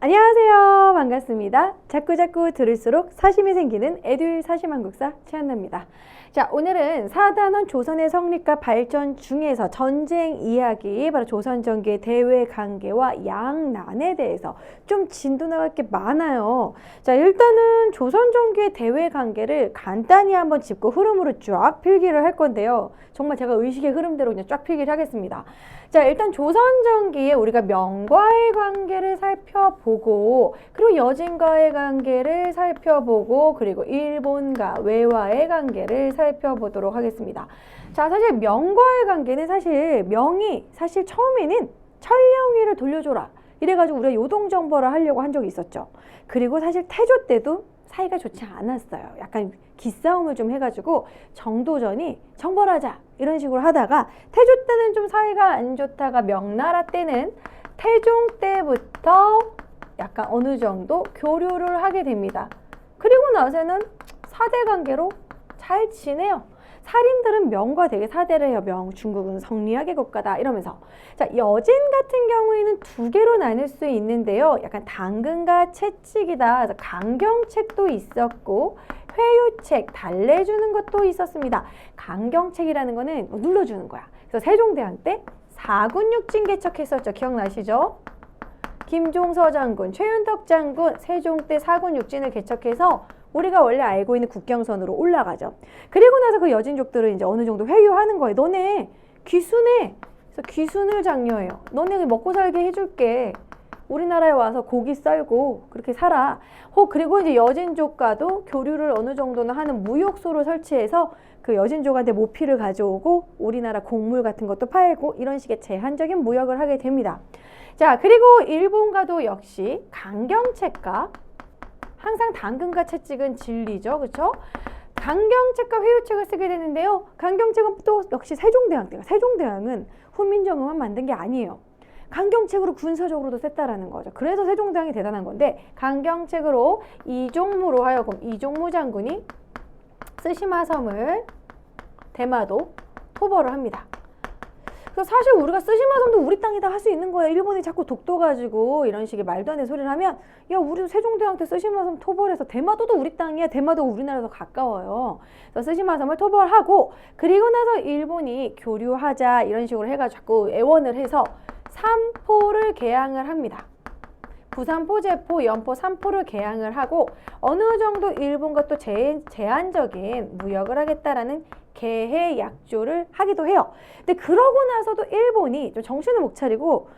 안녕하세요. 반갑습니다. 자꾸자꾸 들을수록 사심이 생기는 에듀윌 사심한국사 최한나입니다. 자, 오늘은 4단원 조선의 성립과 발전 중에서 전쟁 이야기, 바로 조선전기의 대외 관계와 양난에 대해서 좀 진도 나갈 게 많아요. 자, 일단은 조선전기의 대외 관계를 간단히 한번 짚고 흐름으로 쫙 필기를 할 건데요. 정말 제가 의식의 흐름대로 그냥 쫙 필기를 하겠습니다. 자, 일단 조선전기에 우리가 명과의 관계를 살펴보고, 그리고 여진과의 관계를 살펴보고, 그리고 일본과 외와의 관계를 살펴보도록 하겠습니다. 자, 사실 명과의 관계는 명이 처음에는 천령위를 돌려줘라 이래가지고 우리가 요동정벌을 하려고 한 적이 있었죠. 그리고 사실 태조 때도 사이가 좋지 않았어요. 약간 기싸움을 좀 해가지고 정도전이 정벌하자 이런 식으로 하다가 태조 때는 좀 사이가 안 좋다가 명나라 때는 태종 때부터 약간 어느 정도 교류를 하게 됩니다. 그리고 나서는 사대 관계로 잘 지내요. 살인들은 명과 되게 사대를 해요. 명, 중국은 성리학의 국가다 이러면서. 자, 여진 같은 경우에는 두 개로 나눌 수 있는데요. 약간 당근과 채찍이다. 그래서 강경책도 있었고 회유책, 달래주는 것도 있었습니다. 강경책이라는 거는 눌러주는 거야. 그래서 세종대왕 때 사군육진 개척했었죠. 기억나시죠? 김종서 장군, 최윤덕 장군 세종 때 사군육진을 개척해서 우리가 원래 알고 있는 국경선으로 올라가죠. 그리고 나서 그 여진족들은 이제 어느 정도 회유하는 거예요. 너네 귀순해. 그래서 귀순을 장려해요. 너네 먹고 살게 해줄게. 우리나라에 와서 고기 썰고 그렇게 살아. 그리고 이제 여진족과도 교류를 어느 정도는 하는 무역소를 설치해서 그 여진족한테 모피를 가져오고 우리나라 곡물 같은 것도 팔고 이런 식의 제한적인 무역을 하게 됩니다. 자, 그리고 일본과도 역시 강경책과 항상 당근과 채찍은 진리죠. 그렇죠? 강경책과 회유책을 쓰게 되는데요. 강경책은 또 역시 세종대왕 때가 세종대왕은 훈민정음만 만든 게 아니에요. 강경책으로 군사적으로도 셌다라는 거죠. 그래서 세종대왕이 대단한 건데 강경책으로 이종무로 하여금 이종무 장군이 쓰시마섬을 대마도 토벌을 합니다. 그래서 사실 우리가 쓰시마섬도 우리 땅이다 할 수 있는 거예요. 일본이 자꾸 독도 가지고 이런 식의 말도 안 되는 소리를 하면 야, 우리 세종대왕한테 쓰시마섬 토벌해서 대마도도 우리 땅이야. 대마도가 우리나라에서 가까워요. 그래서 쓰시마섬을 토벌하고 그리고 나서 일본이 교류하자 이런 식으로 해가지고 자꾸 애원을 해서 삼포를 개항을 합니다. 부산포, 제포, 연포, 삼포를 개항을 하고 어느 정도 일본과 또 제한적인 무역을 하겠다라는 개해 약조를 하기도 해요. 근데 그러고 나서도 일본이 좀 정신을 못 차리고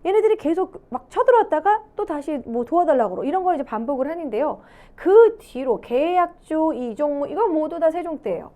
얘네들이 계속 막 쳐들어왔다가 또 다시 뭐 도와달라고 그러고 이런 걸 이제 반복을 하는데요. 그 뒤로 개해 약조, 이종무 이거 모두 다 세종 때예요.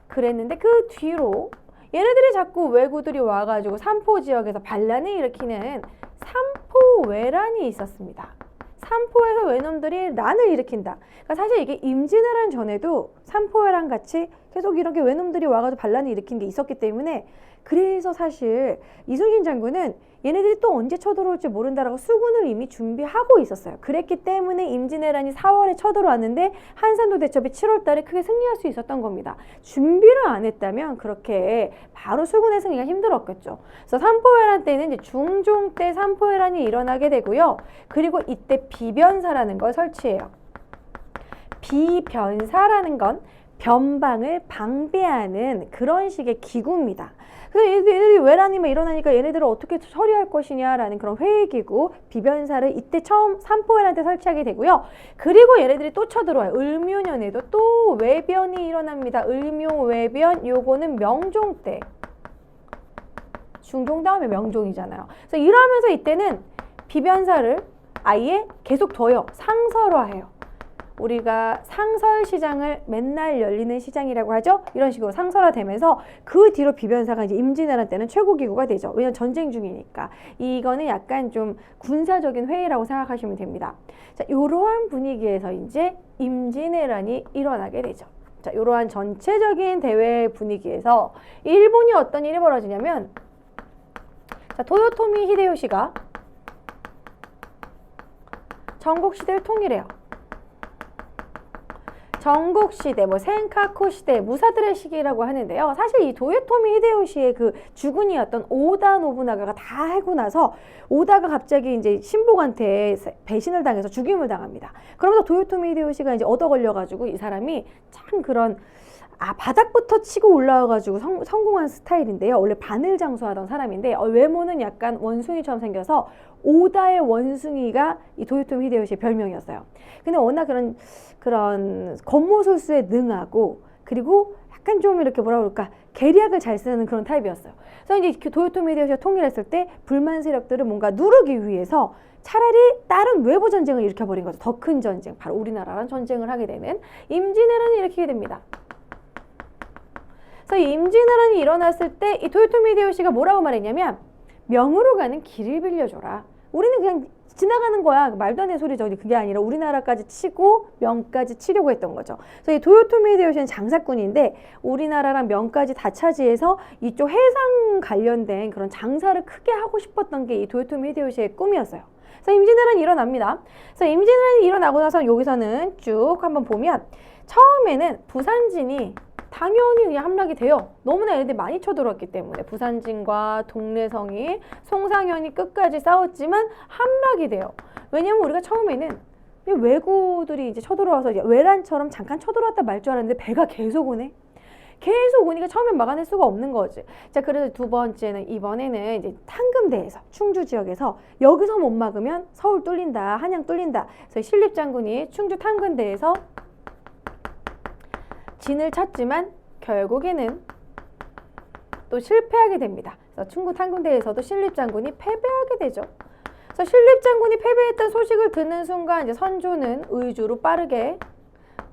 그랬는데 그 뒤로 얘네들이 자꾸 왜구들이 와가지고 삼포 지역에서 반란을 일으키는 삼포왜란이 있었습니다. 삼포에서 왜놈들이 난을 일으킨다. 그러니까 사실 이게 임진왜란 전에도 삼포회란 같이 계속 이렇게 왜놈들이 와가지고 반란을 일으킨 게 있었기 때문에 그래서 사실 이순신 장군은 얘네들이 또 언제 쳐들어올지 모른다라고 수군을 이미 준비하고 있었어요. 그랬기 때문에 임진왜란이 4월에 쳐들어왔는데 한산도 대첩이 7월 달에 크게 승리할 수 있었던 겁니다. 준비를 안 했다면 그렇게 바로 수군의 승리가 힘들었겠죠. 그래서 삼포회란 때는 이제 중종 때 삼포회란이 일어나게 되고요. 그리고 이때 비변사라는 걸 설치해요. 비변사라는 건 변방을 방배하는 그런 식의 기구입니다. 그래서 얘네들이 왜란이 일어나니까 얘네들을 어떻게 처리할 것이냐라는 그런 회의기구 비변사를 이때 처음 삼포회란 때 설치하게 되고요. 그리고 얘네들이 또 쳐들어와요. 을묘년에도 또 외변이 일어납니다. 을묘외변 요거는 명종 때. 중종 다음에 명종이잖아요. 그래서 이러면서 이때는 비변사를 아예 계속 둬요. 상설화해요. 우리가 상설시장을 맨날 열리는 시장이라고 하죠. 이런 식으로 상설화되면서 그 뒤로 비변사가 이제 임진왜란 때는 최고기구가 되죠. 왜냐면 전쟁 중이니까. 이거는 약간 좀 군사적인 회의라고 생각하시면 됩니다. 자, 이러한 분위기에서 이제 임진왜란이 일어나게 되죠. 자, 이러한 전체적인 대외 분위기에서 일본이 어떤 일이 벌어지냐면 자, 도요토미 히데요시가 전국 시대를 통일해요. 전국시대, 뭐 센카쿠 시대, 무사들의 시기라고 하는데요. 사실 이 도요토미 히데요시의 그 주군이었던 오다 노부나가가 다 하고 나서 오다가 갑자기 이제 신복한테 배신을 당해서 죽임을 당합니다. 그러면서 도요토미 히데요시가 이제 얻어 걸려가지고 이 사람이 참 그런 바닥부터 치고 올라와가지고 성공한 스타일인데요. 원래 바늘 장수하던 사람인데 외모는 약간 원숭이처럼 생겨서 오다의 원숭이가 이 도요토미 히데요시의 별명이었어요. 근데 워낙 그런 겉모술수에 능하고 그리고 약간 좀 이렇게 뭐라 그럴까 계략을 잘 쓰는 그런 타입이었어요. 그래서 이제 도요토미 히데요시가 통일했을 때 불만 세력들을 뭔가 누르기 위해서 차라리 다른 외부 전쟁을 일으켜버린 거죠. 더 큰 전쟁, 바로 우리나라랑 전쟁을 하게 되는 임진왜란을 일으키게 됩니다. 그래서 이 임진왜란이 일어났을 때 이 도요토미 히데요시가 뭐라고 말했냐면 명으로 가는 길을 빌려줘라. 우리는 그냥 지나가는 거야. 말도 안 되는 소리죠. 그게 아니라 우리나라까지 치고 명까지 치려고 했던 거죠. 그래서 이 도요토미 히데요시는 장사꾼인데 우리나라랑 명까지 다 차지해서 이쪽 해상 관련된 그런 장사를 크게 하고 싶었던 게 이 도요토미 히데요시의 꿈이었어요. 그래서 임진왜란이 일어납니다. 그래서 임진왜란이 일어나고 나서 여기서는 쭉 한번 보면 처음에는 부산진이 당연히 그냥 함락이 돼요. 너무나 얘네들이 많이 쳐들어왔기 때문에 부산진과 동래성이 송상현이 끝까지 싸웠지만 함락이 돼요. 왜냐면 우리가 처음에는 왜구들이 이제 쳐들어와서 외란처럼 잠깐 쳐들어왔다 말 줄 알았는데 배가 계속 오네. 계속 오니까 처음엔 막아낼 수가 없는 거지. 자, 그래서 두 번째는 이번에는 이제 탕금대에서 충주 지역에서 여기서 못 막으면 서울 뚫린다, 한양 뚫린다. 그래서 신립장군이 충주 탕금대에서 진을 쳤지만 결국에는 또 실패하게 됩니다. 그래서 충주 탕금대에서도 신립장군이 패배하게 되죠. 그래서 신립장군이 패배했던 소식을 듣는 순간 이제 선조는 의주로 빠르게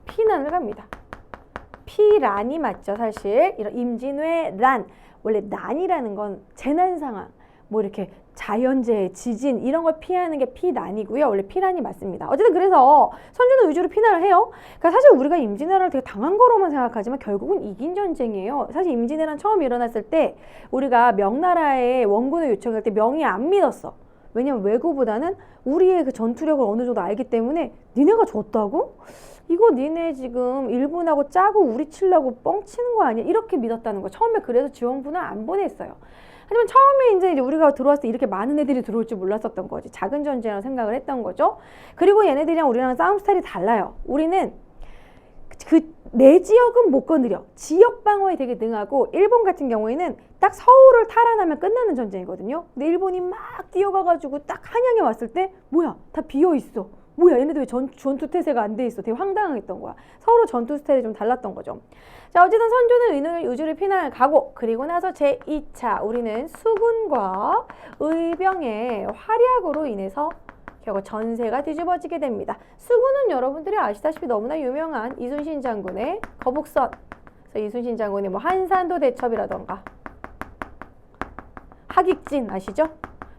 피난을 갑니다. 피란이 맞죠, 사실. 이런 임진왜란, 원래 난이라는 건 재난 상황, 뭐 이렇게 자연재해, 지진 이런 걸 피하는 게 피난이고요. 원래 피란이 맞습니다. 어쨌든 그래서 선조는 의주로 피난을 해요. 그러니까 사실 우리가 임진왜란을 되게 당한 거로만 생각하지만 결국은 이긴 전쟁이에요. 사실 임진왜란 처음 일어났을 때 우리가 명나라에 원군을 요청할 때 명이 안 믿었어. 왜냐면 왜구보다는 우리의 그 전투력을 어느 정도 알기 때문에 니네가 졌다고? 이거 니네 지금 일본하고 짜고 우리 치려고 뻥치는 거 아니야? 이렇게 믿었다는 거. 처음에 그래서 지원군을 안 보냈어요. 하지만 처음에 이제 우리가 들어왔을 때 이렇게 많은 애들이 들어올 줄 몰랐었던 거지. 작은 전쟁이라고 생각을 했던 거죠. 그리고 얘네들이랑 우리랑 싸움 스타일이 달라요. 우리는 내 지역은 못 건드려. 지역 방어에 되게 능하고 일본 같은 경우에는 딱 서울을 탈환하면 끝나는 전쟁이거든요. 근데 일본이 막 뛰어가가지고 딱 한양에 왔을 때 뭐야? 다 비어있어. 뭐야? 얘네들 왜 전투 태세가 안 돼 있어? 되게 황당했던 거야. 서로 전투 스타일이 좀 달랐던 거죠. 자, 어쨌든 선조는 의주를 피난을 가고 그리고 나서 제2차 우리는 수군과 의병의 활약으로 인해서 결국 전세가 뒤집어지게 됩니다. 수군은 여러분들이 아시다시피 너무나 유명한 이순신 장군의 거북선. 그래서 이순신 장군이 뭐 한산도 대첩이라던가 하객진 아시죠?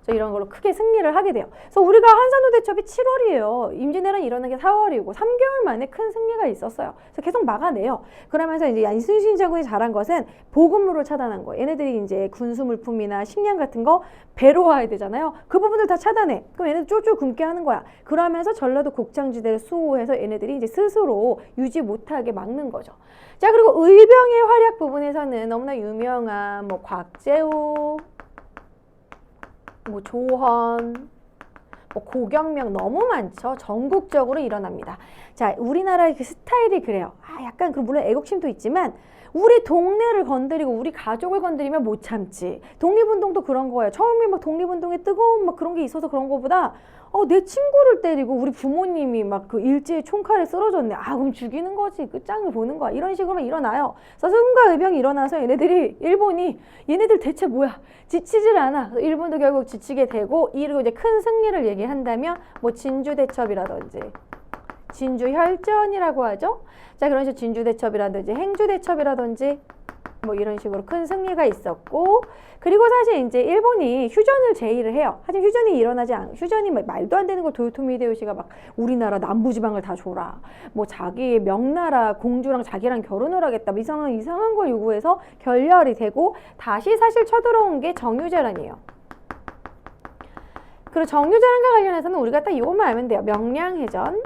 이런 걸로 크게 승리를 하게 돼요. 그래서 우리가 한산도 대첩이 7월이에요. 임진왜란이 일어난 게 4월이고 3개월 만에 큰 승리가 있었어요. 그래서 계속 막아내요. 그러면서 이제 이순신 장군이 잘한 것은 보급로를 차단한 거예요. 얘네들이 이제 군수 물품이나 식량 같은 거 배로 와야 되잖아요. 그 부분들 다 차단해. 그럼 얘네들 쫄쫄 굶게 하는 거야. 그러면서 전라도 곡창지대를 수호해서 얘네들이 이제 스스로 유지 못하게 막는 거죠. 자, 그리고 의병의 활약 부분에서는 너무나 유명한 뭐 곽재우, 뭐 조헌, 뭐 고경명 너무 많죠. 전국적으로 일어납니다. 자, 우리나라의 그 스타일이 그래요. 약간 물론 애국심도 있지만 우리 동네를 건드리고 우리 가족을 건드리면 못 참지. 독립운동도 그런 거예요. 처음에 막 독립운동에 뜨거운 막 그런 게 있어서 그런 거보다 내 친구를 때리고 우리 부모님이 막 그 일제히 총칼에 쓰러졌네. 그럼 죽이는 거지. 끝장을 보는 거야. 이런 식으로 일어나요. 그래서 수군과 의병이 일어나서 일본이 얘네들 대체 뭐야? 지치질 않아. 일본도 결국 지치게 되고 이러고 이제 큰 승리를 얘기한다면 뭐 진주대첩이라든지 진주혈전이라고 하죠. 자, 그런 식으로 진주대첩이라든지 행주대첩이라든지 뭐 이런 식으로 큰 승리가 있었고, 그리고 사실 이제 일본이 휴전을 제의를 해요. 하지만 휴전이 말도 안 되는 걸 도요토미 히데요시가 막 우리나라 남부지방을 다 줘라. 뭐 자기 명나라 공주랑 자기랑 결혼을 하겠다. 이상한 걸 요구해서 결렬이 되고 다시 사실 쳐들어온 게 정유재란이에요. 그리고 정유재란과 관련해서는 우리가 딱 이것만 알면 돼요. 명량해전.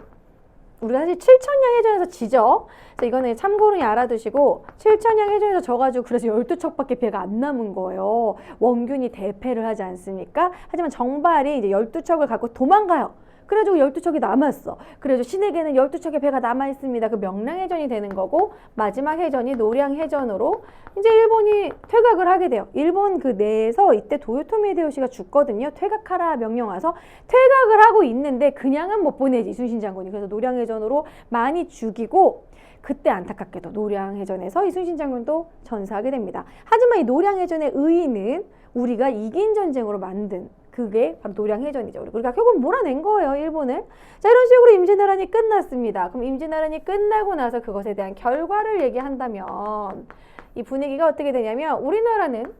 우리가 사실 7천량 해전에서 지죠. 그래서 이거는 참고로 알아두시고 7천량 해전에서 져가지고 그래서 12척밖에 배가 안 남은 거예요. 원균이 대패를 하지 않습니까? 하지만 정발이 이제 12척을 갖고 도망가요. 그래가지고 12척이 남았어. 그래서 신에게는 12척의 배가 남아있습니다. 그 명량해전이 되는 거고 마지막 해전이 노량해전으로 이제 일본이 퇴각을 하게 돼요. 일본 그 내에서 이때 도요토미 히데요시가 죽거든요. 퇴각하라 명령 와서 퇴각을 하고 있는데 그냥은 못 보내지 이순신 장군이. 그래서 노량해전으로 많이 죽이고 그때 안타깝게도 노량해전에서 이순신 장군도 전사하게 됩니다. 하지만 이 노량해전의 의의는 우리가 이긴 전쟁으로 만든 그게 바로 노량해전이죠. 우리가 결국 몰아낸 거예요, 일본을. 자, 이런 식으로 임진왜란이 끝났습니다. 그럼 임진왜란이 끝나고 나서 그것에 대한 결과를 얘기한다면 이 분위기가 어떻게 되냐면 우리나라는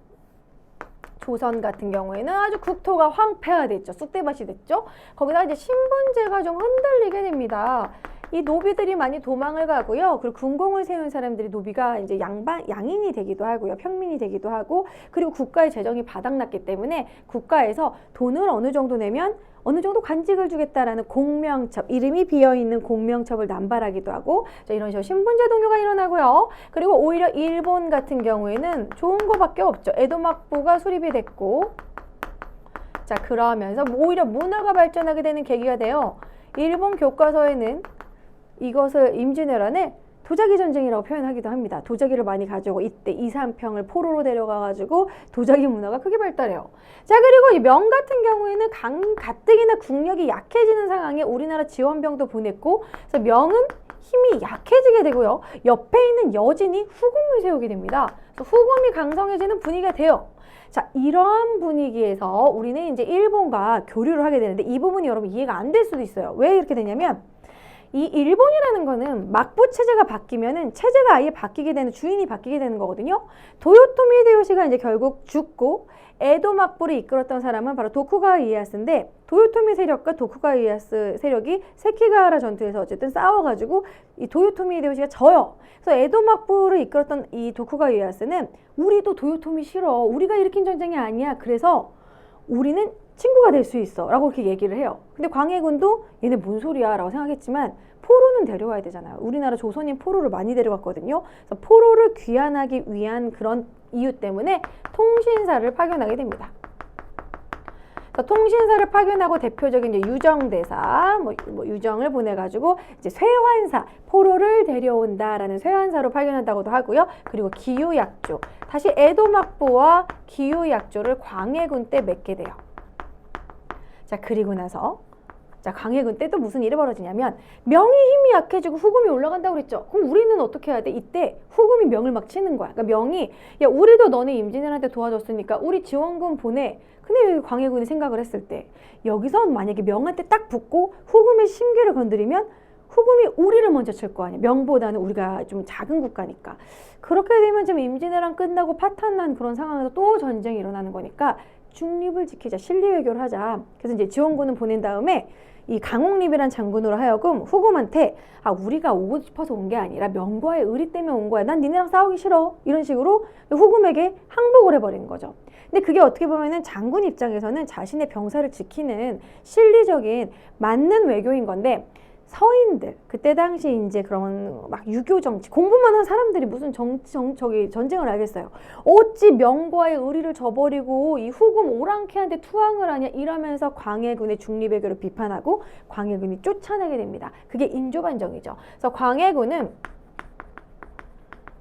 조선 같은 경우에는 아주 국토가 황폐화됐죠. 쑥대밭이 됐죠. 거기다가 이제 신분제가 좀 흔들리게 됩니다. 이 노비들이 많이 도망을 가고요. 그리고 군공을 세운 사람들이 노비가 이제 양인이 되기도 하고요. 평민이 되기도 하고 그리고 국가의 재정이 바닥났기 때문에 국가에서 돈을 어느 정도 내면 어느 정도 관직을 주겠다라는 공명첩, 이름이 비어있는 공명첩을 남발하기도 하고 이런 식으로 신분제 동요가 일어나고요. 그리고 오히려 일본 같은 경우에는 좋은 거밖에 없죠. 에도막부가 수립이 됐고 자 그러면서 오히려 문화가 발전하게 되는 계기가 돼요. 일본 교과서에는 이것을 임진왜란을 도자기 전쟁이라고 표현하기도 합니다. 도자기를 많이 가져오고 이때 2, 3평을 포로로 데려가가지고 도자기 문화가 크게 발달해요. 자 그리고 이 명 같은 경우에는 가뜩이나 국력이 약해지는 상황에 우리나라 지원병도 보냈고 그래서 명은 힘이 약해지게 되고요. 옆에 있는 여진이 후금을 세우게 됩니다. 그래서 후금이 강성해지는 분위기가 돼요. 자 이러한 분위기에서 우리는 이제 일본과 교류를 하게 되는데 이 부분이 여러분 이해가 안 될 수도 있어요. 왜 이렇게 되냐면 이 일본이라는 거는 막부 체제가 바뀌면은 체제가 아예 바뀌게 되는 주인이 바뀌게 되는 거거든요. 도요토미 히데요시가 이제 결국 죽고 에도 막부를 이끌었던 사람은 바로 도쿠가와 이에야스인데 도요토미 세력과 도쿠가와 이에야스 세력이 세키가와라 전투에서 어쨌든 싸워가지고 이 도요토미 히데요시가 져요. 그래서 에도 막부를 이끌었던 이 도쿠가와 이에야스는 우리도 도요토미 싫어. 우리가 일으킨 전쟁이 아니야. 그래서 우리는 친구가 될 수 있어 라고 이렇게 얘기를 해요. 근데 광해군도 얘네 뭔 소리야 라고 생각했지만 포로는 데려와야 되잖아요. 우리나라 조선인 포로를 많이 데려왔거든요. 그래서 포로를 귀환하기 위한 그런 이유 때문에 통신사를 파견하게 됩니다. 통신사를 파견하고 대표적인 이제 유정대사, 유정을 보내가지고 이제 쇠환사, 포로를 데려온다라는 쇠환사로 파견한다고도 하고요. 그리고 기유약조, 다시 에도막부와 기유약조를 광해군 때 맺게 돼요. 자 그리고 나서 자 광해군 때 또 무슨 일이 벌어지냐면 명이 힘이 약해지고 후금이 올라간다고 그랬죠. 그럼 우리는 어떻게 해야 돼? 이때 후금이 명을 막 치는 거야. 그러니까 명이 야 우리도 너네 임진왜란한테 도와줬으니까 우리 지원금 보내. 근데 광해군이 생각을 했을 때 여기서 만약에 명한테 딱 붙고 후금의 심기를 건드리면 후금이 우리를 먼저 칠 거 아니야. 명보다는 우리가 좀 작은 국가니까. 그렇게 되면 좀 임진왜란 끝나고 파탄난 그런 상황에서 또 전쟁이 일어나는 거니까 중립을 지키자, 실리 외교를 하자. 그래서 이제 지원군을 보낸 다음에 이 강옥립이란 장군으로 하여금 후금한테 아 우리가 오고 싶어서 온 게 아니라 명과의 의리 때문에 온 거야. 난 니네랑 싸우기 싫어. 이런 식으로 후금에게 항복을 해버리는 거죠. 근데 그게 어떻게 보면은 장군 입장에서는 자신의 병사를 지키는 실리적인 맞는 외교인 건데 서인들 그때 당시 이제 그런 막 유교 정치 공부만 한 사람들이 무슨 전쟁을 알겠어요. 어찌 명과의 의리를 저버리고 이 후금 오랑캐한테 투항을 하냐 이러면서 광해군의 중립외교를 비판하고 광해군이 쫓아내게 됩니다. 그게 인조반정이죠. 그래서 광해군은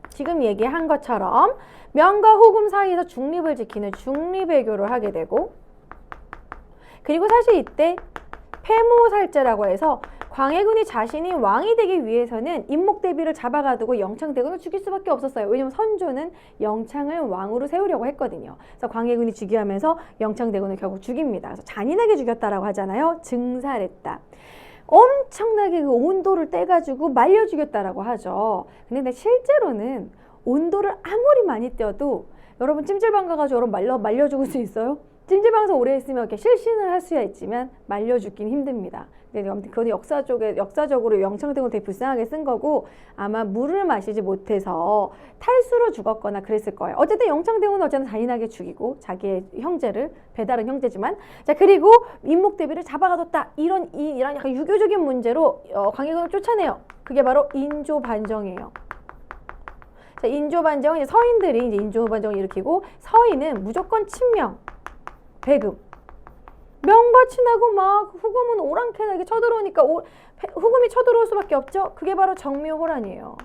지금 얘기한 것처럼 명과 후금 사이에서 중립을 지키는 중립외교를 하게 되고 그리고 사실 이때 폐모살제라고 해서 광해군이 자신이 왕이 되기 위해서는 임목대비를 잡아가두고 영창대군을 죽일 수밖에 없었어요. 왜냐면 선조는 영창을 왕으로 세우려고 했거든요. 그래서 광해군이 즉위하면서 영창대군을 결국 죽입니다. 그래서 잔인하게 죽였다라고 하잖아요. 증살했다. 엄청나게 그 온도를 떼가지고 말려 죽였다라고 하죠. 근데 실제로는 온도를 아무리 많이 떼어도 여러분 찜질방 가가지고 여러분 말려 죽을 수 있어요? 찜질방에서 오래 있으면 이렇게 실신을 할 수야 있지만 말려 죽긴 힘듭니다. 그건 역사적으로 영창등으로 되게 불쌍하게 쓴 거고 아마 물을 마시지 못해서 탈수로 죽었거나 그랬을 거예요. 어쨌든 영창등은 어쨌든 잔인하게 죽이고 자기의 형제를, 배다른 형제지만, 자 그리고 인목대비를 잡아가뒀다, 이런 약간 유교적인 문제로 광해군을 쫓아내요. 그게 바로 인조반정이에요. 자, 인조반정은 이제 서인들이 이제 인조반정을 일으키고, 서인은 무조건 친명, 배금, 명받친하고 막 후금은 오랑캐나게 쳐들어오니까 후금이 쳐들어올 수밖에 없죠. 그게 바로 정묘호란이에요.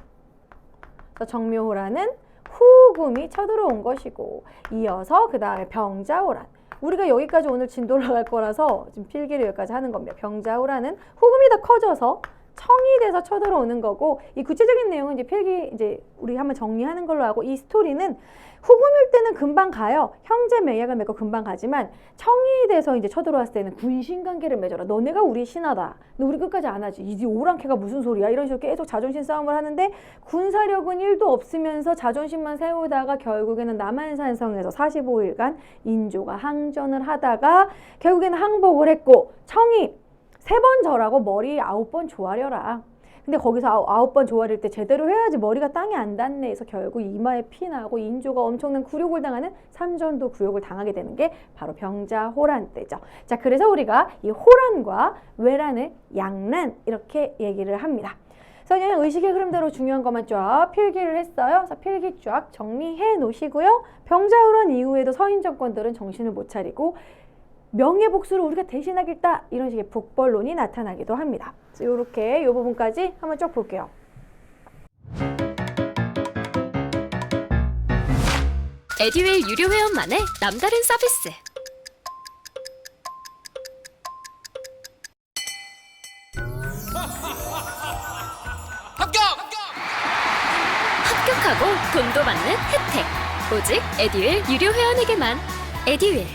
그래서 정묘호란은 후금이 쳐들어온 것이고, 이어서 그 다음에 병자호란. 우리가 여기까지 오늘 진도를 갈 거라서 지금 필기를 여기까지 하는 겁니다. 병자호란은 후금이 더 커져서 청이 돼서 쳐들어오는 거고, 이 구체적인 내용은 이제 필기 이제 우리 한번 정리하는 걸로 하고, 이 스토리는 후금일 때는 금방 가요. 형제 매약을 맺고 금방 가지만 청이 돼서 이제 쳐들어왔을 때는 군신 관계를 맺어라. 너네가 우리 신하다. 너 우리 끝까지 안 하지. 이 오랑캐가 무슨 소리야. 이런 식으로 계속 자존심 싸움을 하는데 군사력은 1도 없으면서 자존심만 세우다가 결국에는 남한산성에서 45일간 인조가 항전을 하다가 결국에는 항복을 했고, 청이 3번 절하고 머리 9번 조아려라. 근데 거기서 9번 조아릴 때 제대로 해야지 머리가 땅에 안 닿네 해서 결국 이마에 피 나고 인조가 엄청난 굴욕을 당하는 삼전도 굴욕을 당하게 되는 게 바로 병자호란 때죠. 자, 그래서 우리가 이 호란과 외란을 양란 이렇게 얘기를 합니다. 그래서 그냥 의식의 흐름대로 중요한 것만 쫙 필기를 했어요. 그래서 필기 쫙 정리해 놓으시고요. 병자호란 이후에도 서인 정권들은 정신을 못 차리고 명예복수를 우리가 대신하겠다, 이런 식의 북벌론이 나타나기도 합니다. 이렇게 이 부분까지 한번 쭉 볼게요. 에듀윌 유료 회원만의 남다른 서비스. 합격하고 돈도 받는 혜택. 오직 에듀윌 유료 회원에게만. 에듀윌.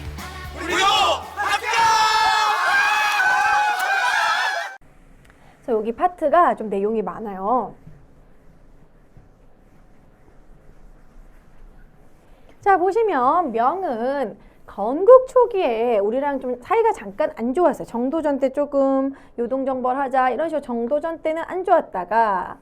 그래서 여기 파트가 좀 내용이 많아요. 자, 보시면 명은 건국 초기에 우리랑 좀 사이가 잠깐 안 좋았어요. 정도전 때 조금 요동정벌하자 이런 식으로 정도전 때는 안 좋았다가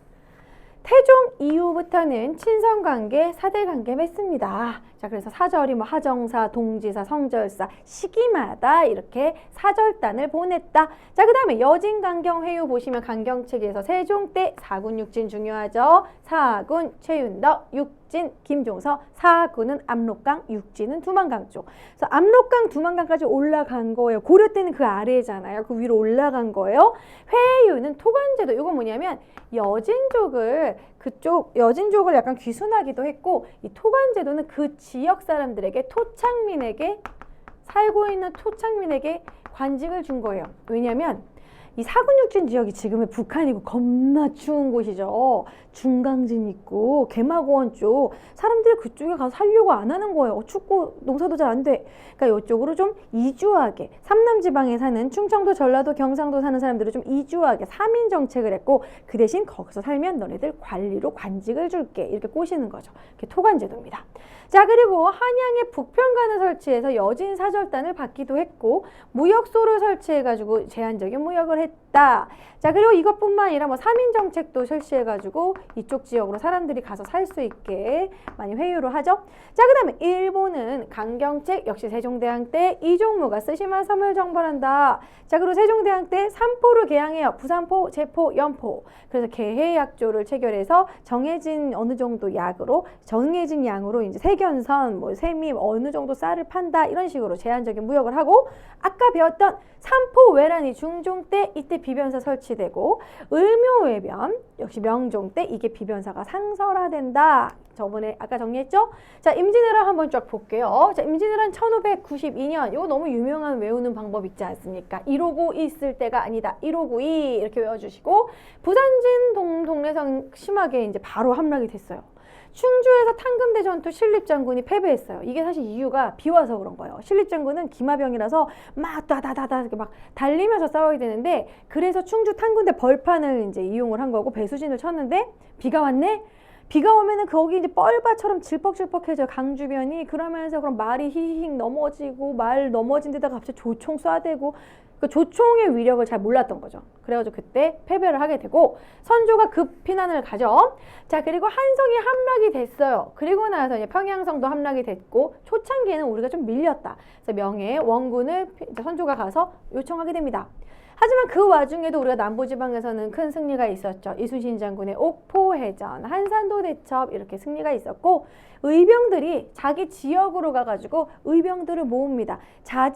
태종 이후부터는 친선관계, 사대관계 맺습니다. 자, 그래서 사절이 뭐 하정사, 동지사, 성절사 시기마다 이렇게 사절단을 보냈다. 자, 그 다음에 여진강경회유 보시면 강경책에서 세종 때 사군 육진 중요하죠. 사군 최윤덕, 육진 김종서, 사군은 압록강, 육진은 두만강 쪽. 그래서 압록강, 두만강까지 올라간 거예요. 고려 때는 그 아래잖아요. 그 위로 올라간 거예요. 회유는 토관제도. 이건 뭐냐면 여진족을 여진족을 약간 귀순하기도 했고, 이 토관제도는 그 지역 사람들에게 토착민에게 살고 있는 토착민에게 관직을 준 거예요. 왜냐하면 이 사군육진 지역이 지금의 북한이고 겁나 추운 곳이죠. 중강진 있고 개마고원 쪽 사람들이 그쪽에 가서 살려고 안 하는 거예요. 춥고 농사도 잘 안 돼. 그러니까 이쪽으로 좀 이주하게, 삼남지방에 사는 충청도, 전라도, 경상도 사는 사람들을 좀 이주하게 3인 정책을 했고, 그 대신 거기서 살면 너네들 관리로 관직을 줄게, 이렇게 꼬시는 거죠. 그게 토관제도입니다. 자, 그리고 한양에 북평관을 설치해서 여진 사절단을 받기도 했고, 무역소를 설치해가지고 제한적인 무역을 했다. 자, 그리고 이것뿐만 아니라 뭐 3인 정책도 실시해가지고 이쪽 지역으로 사람들이 가서 살 수 있게 많이 회유를 하죠. 자, 그 다음에 일본은 강경책, 역시 세종대왕 때 이종무가 쓰시마 섬을 정벌한다. 자, 그리고 세종대왕 때 삼포를 개항해요. 부산포, 제포, 연포. 그래서 개해약조를 체결해서 정해진 어느 정도 약으로, 정해진 양으로 이제 세견선, 뭐 세미 어느 정도 쌀을 판다, 이런 식으로 제한적인 무역을 하고, 아까 배웠던 삼포 외란이 중종 때 이때 비변사 설치되고, 을묘외변 역시 명종 때 이게 비변사가 상설화된다. 저번에 아까 정리했죠? 자, 임진왜란 한번 쫙 볼게요. 자, 임진왜란 1592년. 이거 너무 유명한 외우는 방법 있지 않습니까? 159 있을 때가 아니다. 1592 이렇게 외워주시고, 부산진 동래성 심하게 이제 바로 함락이 됐어요. 충주에서 탄금대 전투 신립장군이 패배했어요. 이게 사실 이유가 비 와서 그런 거예요. 신립장군은 기마병이라서 막 다다다다 이렇게 막 달리면서 싸워야 되는데, 그래서 충주 탄군대 벌판을 이제 이용을 한 거고 배수진을 쳤는데 비가 왔네. 비가 오면은 거기 이제 뻘밭처럼 질퍽질퍽해져요. 강 주변이. 그러면서 그럼 말이 히히히 넘어지고 말 넘어진 데다가 갑자기 조총 쏴대고 그 조총의 위력을 잘 몰랐던 거죠. 그래가지고 그때 패배를 하게 되고 선조가 급 피난을 가죠. 자, 그리고 한성이 함락이 됐어요. 그리고 나서 이제 평양성도 함락이 됐고 초창기에는 우리가 좀 밀렸다. 그래서 명예 원군을 선조가 가서 요청하게 됩니다. 하지만 그 와중에도 우리가 남부지방에서는 큰 승리가 있었죠. 이순신 장군의 옥포해전, 한산도 대첩 이렇게 승리가 있었고 의병들이 자기 지역으로 가가지고 의병들을 모읍니다.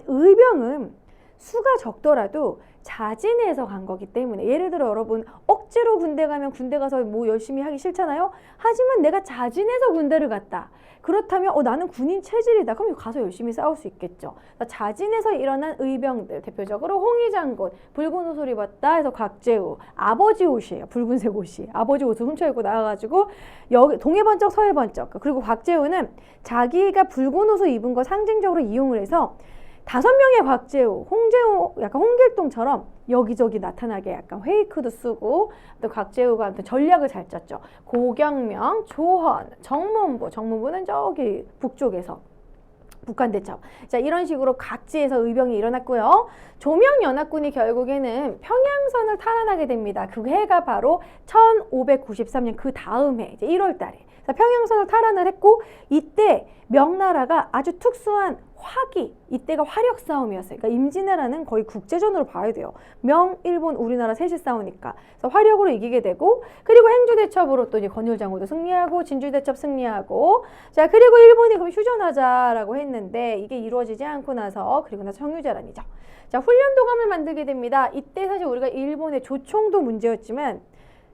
의병은 수가 적더라도 자진해서 간 거기 때문에 예를 들어 여러분 억지로 군대 가면 군대 가서 뭐 열심히 하기 싫잖아요. 하지만 내가 자진해서 군대를 갔다. 그렇다면 나는 군인 체질이다. 그럼 가서 열심히 싸울 수 있겠죠. 자진해서 일어난 의병들 대표적으로 홍위 장군 붉은 옷을 입었다 해서 곽재우 아버지 옷이에요. 붉은색 옷이 아버지 옷을 훔쳐 입고 나와가지고 여기 동해 번쩍 서해 번쩍 그리고 곽재우는 자기가 붉은 옷을 입은 거 상징적으로 이용을 해서 5명의 곽재우, 홍재우, 약간 홍길동처럼 여기저기 나타나게 약간 페이크도 쓰고 또 곽재우가 전략을 잘 짰죠. 고경명, 조헌, 정문부는 저기 북쪽에서 북한 대첩. 자, 이런 식으로 각지에서 의병이 일어났고요. 조명연합군이 결국에는 평양선을 탈환하게 됩니다. 그 해가 바로 1593년 그 다음 해 이제 1월 달에 평양선을 탈환을 했고 이때 명나라가 아주 특수한 이때가 화력 싸움이었어요. 그러니까 임진왜란은 거의 국제전으로 봐야 돼요. 명, 일본, 우리나라 셋이 싸우니까. 그래서 화력으로 이기게 되고 그리고 행주대첩으로 또 이제 건율장군도 승리하고 진주대첩 승리하고 자 그리고 일본이 그럼 휴전하자라고 했는데 이게 이루어지지 않고 나서 그리고 나서 청유자란이죠. 자 훈련도감을 만들게 됩니다. 이때 사실 우리가 일본의 조총도 문제였지만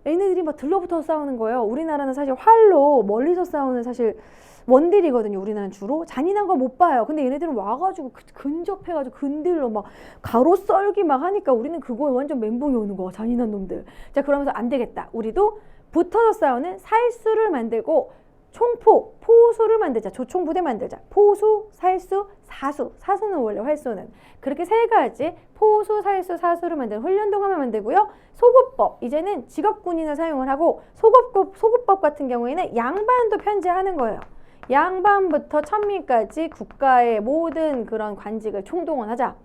얘네들이 막 들러붙어서 싸우는 거예요. 우리나라는 사실 활로 멀리서 싸우는 사실 원딜이거든요. 우리나라는 주로 잔인한 거 못 봐요. 근데 얘네들은 와가지고 근접해가지고 근딜로 막 가로 썰기 막 하니까 우리는 그거에 완전 멘붕이 오는 거야. 잔인한 놈들. 자 그러면서 안 되겠다. 우리도 붙어서 싸우는 살수를 만들고 총포, 포수를 만들자. 조총부대 만들자. 포수, 살수, 사수. 사수는 원래 활수는. 그렇게 세 가지 포수, 살수, 사수를 만드는 훈련도감을 만들고요. 소급법. 이제는 직업군인을 사용을 하고 소급법 같은 경우에는 양반도 편제하는 거예요. 양반부터 천민까지 국가의 모든 그런 관직을 총동원하자.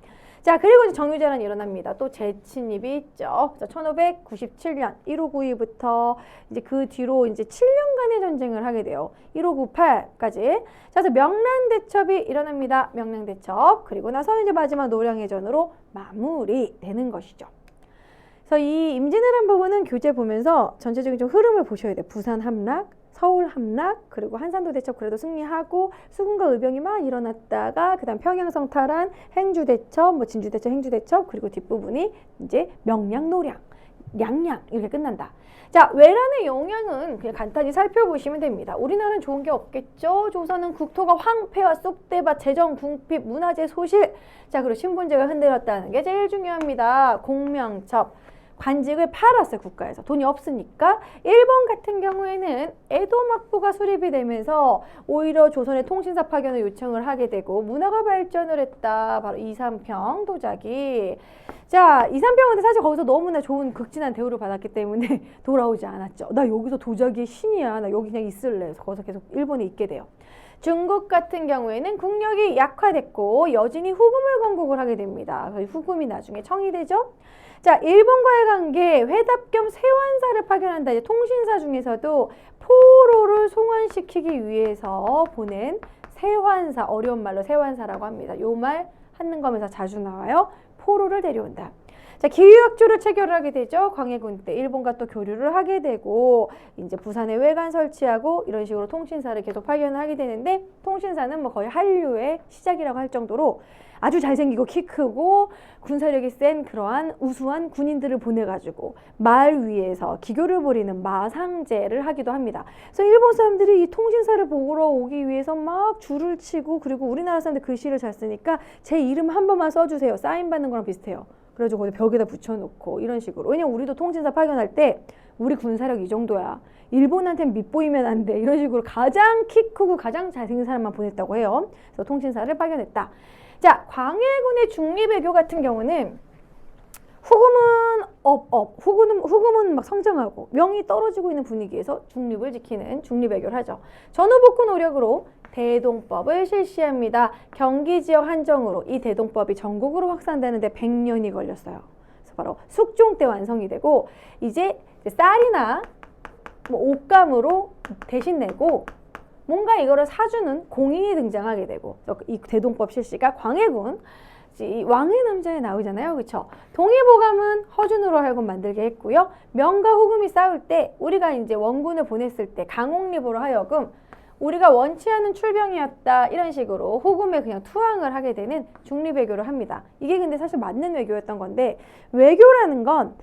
자 그리고 이제 정유재란이 일어납니다. 또 재침입이 있죠. 1597년 1592부터 이제 그 뒤로 이제 7년간의 전쟁을 하게 돼요. 1598까지. 자 그래서 명랑대첩이 일어납니다. 명랑대첩. 그리고 나서 이제 마지막 노량해전으로 마무리되는 것이죠. 그래서 이 임진왜란 부분은 교재 보면서 전체적인 좀 흐름을 보셔야 돼요. 부산 함락, 서울 함락, 그리고 한산도 대첩 그래도 승리하고 수군과 의병이 막 일어났다가 그다음 평양성 탈환, 행주 대첩, 뭐 진주 대첩, 행주 대첩 그리고 뒷부분이 이제 명량, 노량, 양양 이렇게 끝난다. 자 외란의 영향은 그냥 간단히 살펴보시면 됩니다. 우리나라는 좋은 게 없겠죠. 조선은 국토가 황폐와 쑥대밭, 재정 궁핍, 문화재 소실. 자 그리고 신분제가 흔들렸다는 게 제일 중요합니다. 공명첩. 관직을 팔았어요. 국가에서. 돈이 없으니까. 일본 같은 경우에는 에도 막부가 수립이 되면서 오히려 조선의 통신사 파견을 요청을 하게 되고 문화가 발전을 했다. 바로 이삼평 도자기. 자, 이삼평은 사실 거기서 너무나 좋은 극진한 대우를 받았기 때문에 돌아오지 않았죠. 나 여기서 도자기의 신이야. 나 여기 그냥 있을래. 그래서 거기서 계속 일본에 있게 돼요. 중국 같은 경우에는 국력이 약화됐고 여진이 후금을 건국을 하게 됩니다. 후금이 나중에 청이 되죠. 자, 일본과의 관계 회답 겸 세환사를 파견한다. 이제 통신사 중에서도 포로를 송환시키기 위해서 보낸 세환사, 어려운 말로 세환사라고 합니다. 요 말 한능검에서 자주 나와요. 포로를 데려온다. 자, 기후약조를 체결하게 되죠. 광해군 때 일본과 또 교류를 하게 되고 이제 부산에 외관 설치하고 이런 식으로 통신사를 계속 파견을 하게 되는데 통신사는 뭐 거의 한류의 시작이라고 할 정도로 아주 잘생기고 키 크고 군사력이 센 그러한 우수한 군인들을 보내가지고 말 위에서 기교를 벌이는 마상제를 하기도 합니다. 그래서 일본 사람들이 이 통신사를 보러 오기 위해서 막 줄을 치고 그리고 우리나라 사람들 글씨를 잘 쓰니까 제 이름 한 번만 써주세요. 사인 받는 거랑 비슷해요. 그래가지고 거기 벽에다 붙여놓고 이런 식으로. 왜냐면 우리도 통신사 파견할 때 우리 군사력 이 정도야. 일본한테는 밑보이면 안 돼. 이런 식으로 가장 키 크고 가장 잘생긴 사람만 보냈다고 해요. 그래서 통신사를 파견했다. 자, 광해군의 중립외교 같은 경우는 후금은 후금은 막 성장하고 명이 떨어지고 있는 분위기에서 중립을 지키는 중립외교를 하죠. 전후복구 노력으로 대동법을 실시합니다. 경기 지역 한정으로 이 대동법이 전국으로 확산되는데 100년이 걸렸어요. 그래서 바로 숙종 때 완성이 되고 이제 쌀이나 뭐 옷감으로 대신 내고 뭔가 이거를 사주는 공인이 등장하게 되고 이 대동법 실시가 광해군 이 왕의 남자에 나오잖아요. 그렇죠? 동의보감은 허준으로 하여금 만들게 했고요. 명과 후금이 싸울 때 우리가 이제 원군을 보냈을 때 강옥립으로 하여금 우리가 원치 않는 출병이었다 이런 식으로 후금에 그냥 투항을 하게 되는 중립외교를 합니다. 이게 근데 사실 맞는 외교였던 건데 외교라는 건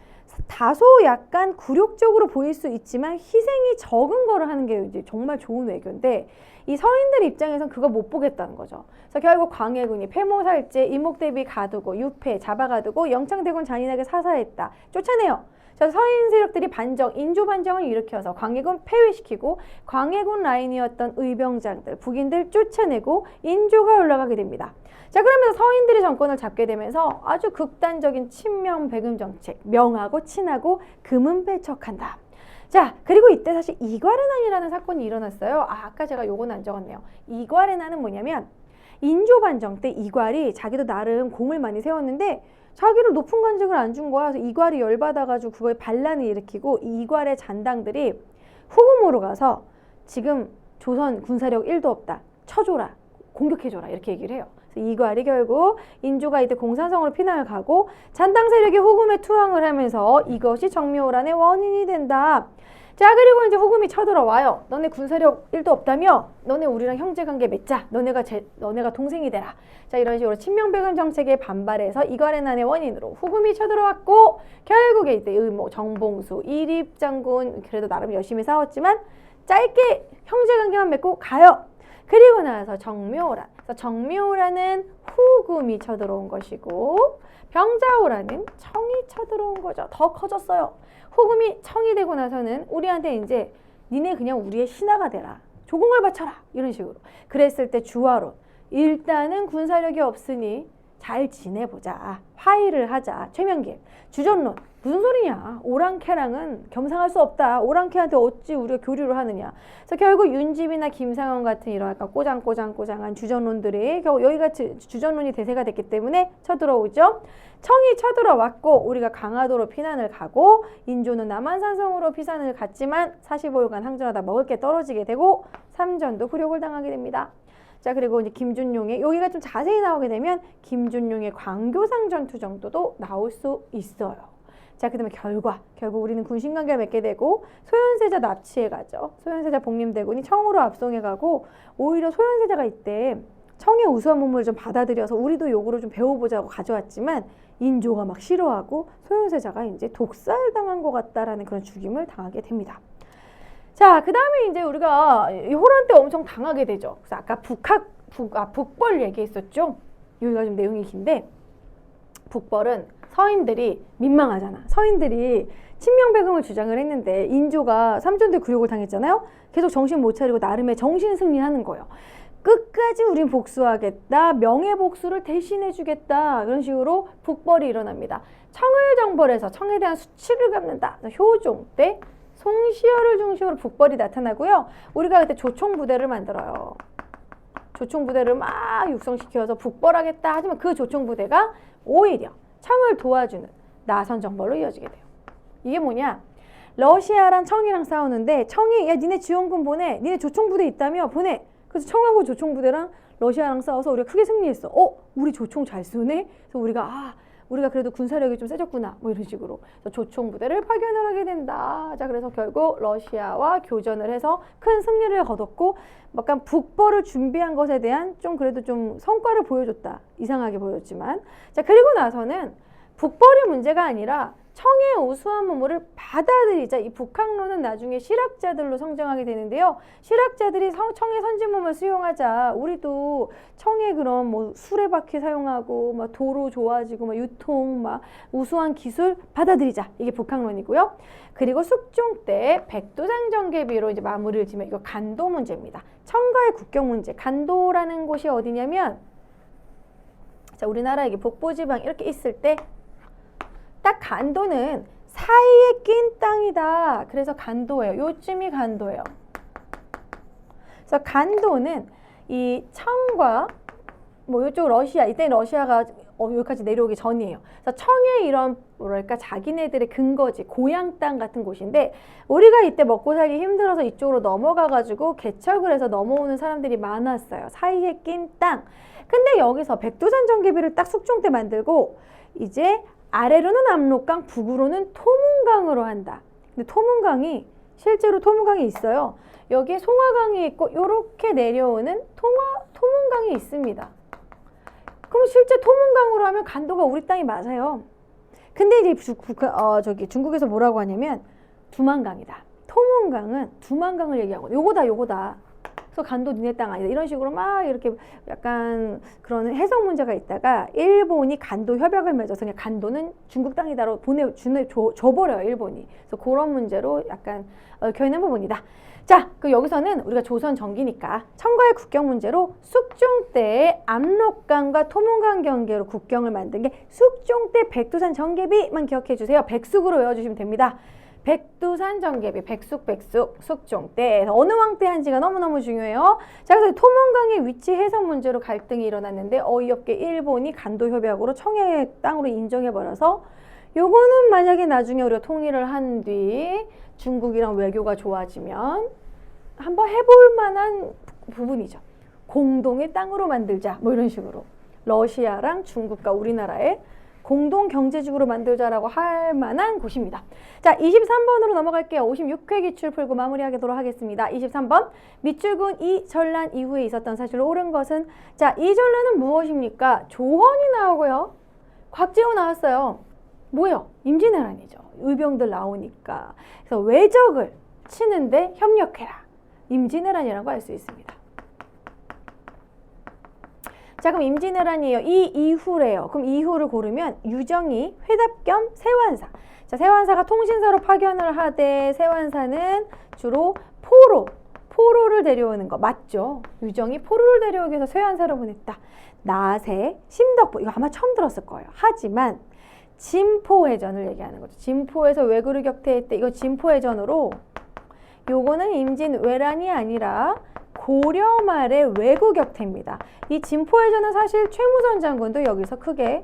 다소 약간 굴욕적으로 보일 수 있지만 희생이 적은 거를 하는 게 이제 정말 좋은 외교인데 이 서인들 입장에선 그거 못 보겠다는 거죠. 그래서 결국 광해군이 폐모살제, 이목대비 가두고 유폐, 잡아가두고 영창대군 잔인하게 사사했다. 쫓아내요. 자, 서인 세력들이 인조 반정을 일으켜서 광해군 폐위시키고 광해군 라인이었던 의병장들, 북인들 쫓아내고 인조가 올라가게 됩니다. 자, 그러면서 서인들이 정권을 잡게 되면서 아주 극단적인 친명 배금 정책, 명하고 친하고 금은 배척한다. 자, 그리고 이때 사실 이괄해난이라는 사건이 일어났어요. 아까 제가 요거는 안 적었네요. 이괄해난은 뭐냐면 인조 반정 때 이괄이 자기도 나름 공을 많이 세웠는데 자기를 높은 관직을 안 준 거야. 그래서 이괄이 열받아가지고 그거에 반란을 일으키고 이 이괄의 잔당들이 후금으로 가서 지금 조선 군사력 1도 없다. 쳐줘라. 공격해줘라. 이렇게 얘기를 해요. 그래서 이괄이 결국 인조가 이때 공산성으로 피난을 가고 잔당 세력이 후금에 투항을 하면서 이것이 정묘호란의 원인이 된다. 자, 그리고 이제 후금이 쳐들어와요. 너네 군사력 1도 없다며? 너네 우리랑 형제관계 맺자. 너네가 동생이 되라. 자, 이런 식으로 친명배금 정책에 반발해서 이괄해난의 원인으로 후금이 쳐들어왔고 결국에 이때 의모, 정봉수, 이립장군 그래도 나름 열심히 싸웠지만 짧게 형제관계만 맺고 가요. 그리고 나서 정묘호란. 그래서 정묘호란은 후금이 쳐들어온 것이고 병자호란은 청이 쳐들어온 거죠. 더 커졌어요. 후금이 청이 되고 나서는 우리한테 이제 니네 그냥 우리의 신하가 되라. 조공을 바쳐라. 이런 식으로. 그랬을 때 주화론. 일단은 군사력이 없으니 잘 지내보자. 화의를 하자. 최명길. 주전론. 무슨 소리냐. 오랑캐랑은 겸상할 수 없다. 오랑캐한테 어찌 우리가 교류를 하느냐. 그래서 결국 윤집이나 김상원 같은 이런 약간 꼬장한 주전론들이 결국 여기같이 주전론이 대세가 됐기 때문에 쳐들어오죠. 청이 쳐들어왔고 우리가 강화도로 피난을 가고 인조는 남한산성으로 피난을 갔지만 45일간 항전하다 먹을 게 떨어지게 되고 삼전도 굴욕을 당하게 됩니다. 자, 그리고 이제 김준용의 여기가 좀 자세히 나오게 되면 김준용의 광교상 전투 정도도 나올 수 있어요. 자, 그 다음에 결국 우리는 군신관계를 맺게 되고 소현세자 납치해 가죠. 소현세자 복림대군이 청으로 압송해 가고 오히려 소현세자가 이때 청의 우수한 문물을 좀 받아들여서 우리도 요거를 좀 배워보자고 가져왔지만 인조가 막 싫어하고 소현세자가 이제 독살당한 것 같다라는 그런 죽임을 당하게 됩니다. 자, 그 다음에 이제 우리가 호란 때 엄청 당하게 되죠. 그래서 아까 북벌 얘기했었죠. 여기가 좀 내용이 긴데 북벌은 서인들이 민망하잖아. 서인들이 친명배금을 주장을 했는데 인조가 삼전대 굴욕을 당했잖아요. 계속 정신 못 차리고 나름의 정신 승리하는 거예요. 끝까지 우린 복수하겠다. 명예복수를 대신해주겠다. 그런 식으로 북벌이 일어납니다. 청을 정벌해서 청에 대한 수치를 갚는다. 효종 때 송시열을 중심으로 북벌이 나타나고요. 우리가 그때 조총부대를 만들어요. 조총부대를 막 육성시켜서 북벌하겠다. 하지만 그 조총부대가 오히려 청을 도와주는 나선 정벌로 이어지게 돼요. 이게 뭐냐? 러시아랑 청이랑 싸우는데 청이 야 니네 지원군 보내. 니네 조총부대 있다며 보내. 그래서 청하고 조총부대랑 러시아랑 싸워서 우리가 크게 승리했어. 우리 조총 잘 쏘네? 그래서 우리가 그래도 군사력이 좀 세졌구나. 뭐 이런 식으로. 그래서 조총부대를 파견을 하게 된다. 자, 그래서 결국 러시아와 교전을 해서 큰 승리를 거뒀고 약간 북벌을 준비한 것에 대한 좀 그래도 좀 성과를 보여줬다. 이상하게 보였지만. 자, 그리고 나서는 북벌이 문제가 아니라 청의 우수한 문물을 받아들이자. 이 북학론은 나중에 실학자들로 성장하게 되는데요. 실학자들이 청의 선진문물 수용하자. 우리도 청의 그런 뭐 수레바퀴 사용하고 막 도로 좋아지고 막 유통 막 우수한 기술 받아들이자. 이게 북학론이고요. 그리고 숙종 때 백두산 정계비로 이제 마무리를 지면 이거 간도 문제입니다. 청과의 국경 문제. 간도라는 곳이 어디냐면 자, 우리나라 이게 북부지방 이렇게 있을 때 딱 간도는 사이에 낀 땅이다. 그래서 간도예요. 요쯤이 간도예요. 그래서 간도는 이 청과 뭐 이쪽 러시아, 이때 러시아가 여기까지 내려오기 전이에요. 그래서 청의 이런 뭐랄까 자기네들의 근거지, 고향 땅 같은 곳인데 우리가 이때 먹고 살기 힘들어서 이쪽으로 넘어가가지고 개척을 해서 넘어오는 사람들이 많았어요. 사이에 낀 땅. 근데 여기서 백두산 전개비를 딱 숙종 때 만들고 이제 아래로는 압록강, 북으로는 토문강으로 한다. 근데 토문강이 실제로 토문강이 있어요. 여기에 송화강이 있고 이렇게 내려오는 토문강이 있습니다. 그럼 실제 토문강으로 하면 간도가 우리 땅이 맞아요. 근데 이제 중국에서 뭐라고 하냐면 두만강이다. 토문강은 두만강을 얘기하거든요. 요거다. 그래서 간도 니네 땅 아니다. 이런 식으로 막 이렇게 약간 그런 해석 문제가 있다가 일본이 간도 협약을 맺어서 그냥 간도는 중국 땅이다로 줘버려요, 일본이. 그래서 그런 문제로 약간 얽혀 있는 부분이다. 자, 여기서는 우리가 조선 전기니까 청과의 국경 문제로 숙종 때의 압록강과 토문강 경계로 국경을 만든 게 숙종 때 백두산 전개비만 기억해 주세요. 백숙으로 외워주시면 됩니다. 백두산 전개비, 백숙, 숙종 때 어느 왕 때 한지가 너무너무 중요해요. 자, 그래서 토문강의 위치 해석 문제로 갈등이 일어났는데 어이없게 일본이 간도 협약으로 청해 땅으로 인정해버려서 요거는 만약에 나중에 우리가 통일을 한 뒤 중국이랑 외교가 좋아지면 한번 해볼 만한 부분이죠. 공동의 땅으로 만들자, 뭐 이런 식으로 러시아랑 중국과 우리나라의 공동 경제지구로 만들자라고 할 만한 곳입니다. 자, 23번으로 넘어갈게요. 56회 기출 풀고 마무리하도록 하겠습니다. 23번, 밑줄근 이 전란 이후에 있었던 사실로 옳은 것은, 자, 이 전란은 무엇입니까? 조헌이 나오고요. 곽재호 나왔어요. 뭐예요? 임진왜란이죠. 의병들 나오니까. 그래서 외적을 치는데 협력해라. 임진왜란이라고 할 수 있습니다. 자, 그럼 임진왜란이에요. 이 이후래요. 그럼 이후를 고르면 유정이 회답 겸 세완사. 자, 세완사가 통신사로 파견을 하되 세완사는 주로 포로를 데려오는 거 맞죠? 유정이 포로를 데려오기 위해서 세완사로 보냈다. 나세, 심덕보 이거 아마 처음 들었을 거예요. 하지만 진포해전을 얘기하는 거죠. 진포에서 왜구를 격퇴했대. 이거 진포해전으로 요거는 임진왜란이 아니라 고려 말의 왜구 격퇴입니다. 이 진포해전은 사실 최무선 장군도 여기서 크게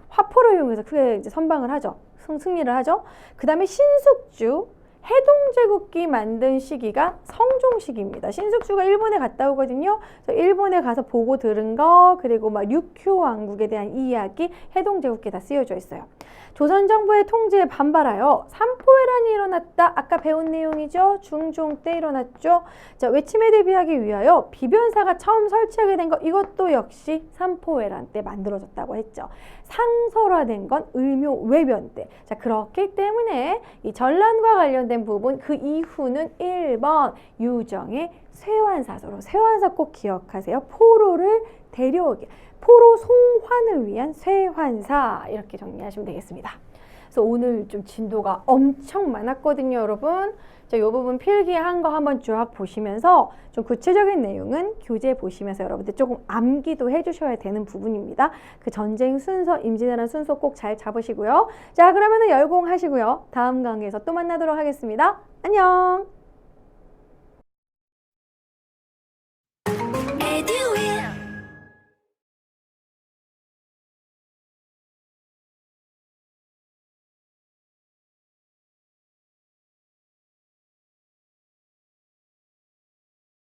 화포를 이용해서 크게 이제 선방을 하죠. 승리를 하죠. 그 다음에 신숙주 해동제국기 만든 시기가 성종시기입니다. 신숙주가 일본에 갔다 오거든요. 그래서 일본에 가서 보고 들은 거 그리고 막 류큐 왕국에 대한 이야기 해동제국기에 다 쓰여져 있어요. 조선 정부의 통제에 반발하여 삼포해란이 일어났다. 아까 배운 내용이죠. 중종 때 일어났죠. 자, 외침에 대비하기 위하여 비변사가 처음 설치하게 된 것 이것도 역시 삼포해란 때 만들어졌다고 했죠. 상설화된 건 을묘외변 때. 자, 그렇기 때문에 이 전란과 관련된 부분 그 이후는 1번 유정의 쇠환사서로 쇠환사 꼭 기억하세요. 포로를 데려오게. 포로 송환을 위한 쇠환사 이렇게 정리하시면 되겠습니다. 그래서 오늘 좀 진도가 엄청 많았거든요, 여러분. 자, 이 부분 필기한 거 한번 쭉 보시면서 좀 구체적인 내용은 교재 보시면서 여러분들 조금 암기도 해주셔야 되는 부분입니다. 그 전쟁 순서, 임진왜란 순서 꼭 잘 잡으시고요. 자, 그러면은 열공하시고요. 다음 강의에서 또 만나도록 하겠습니다. 안녕!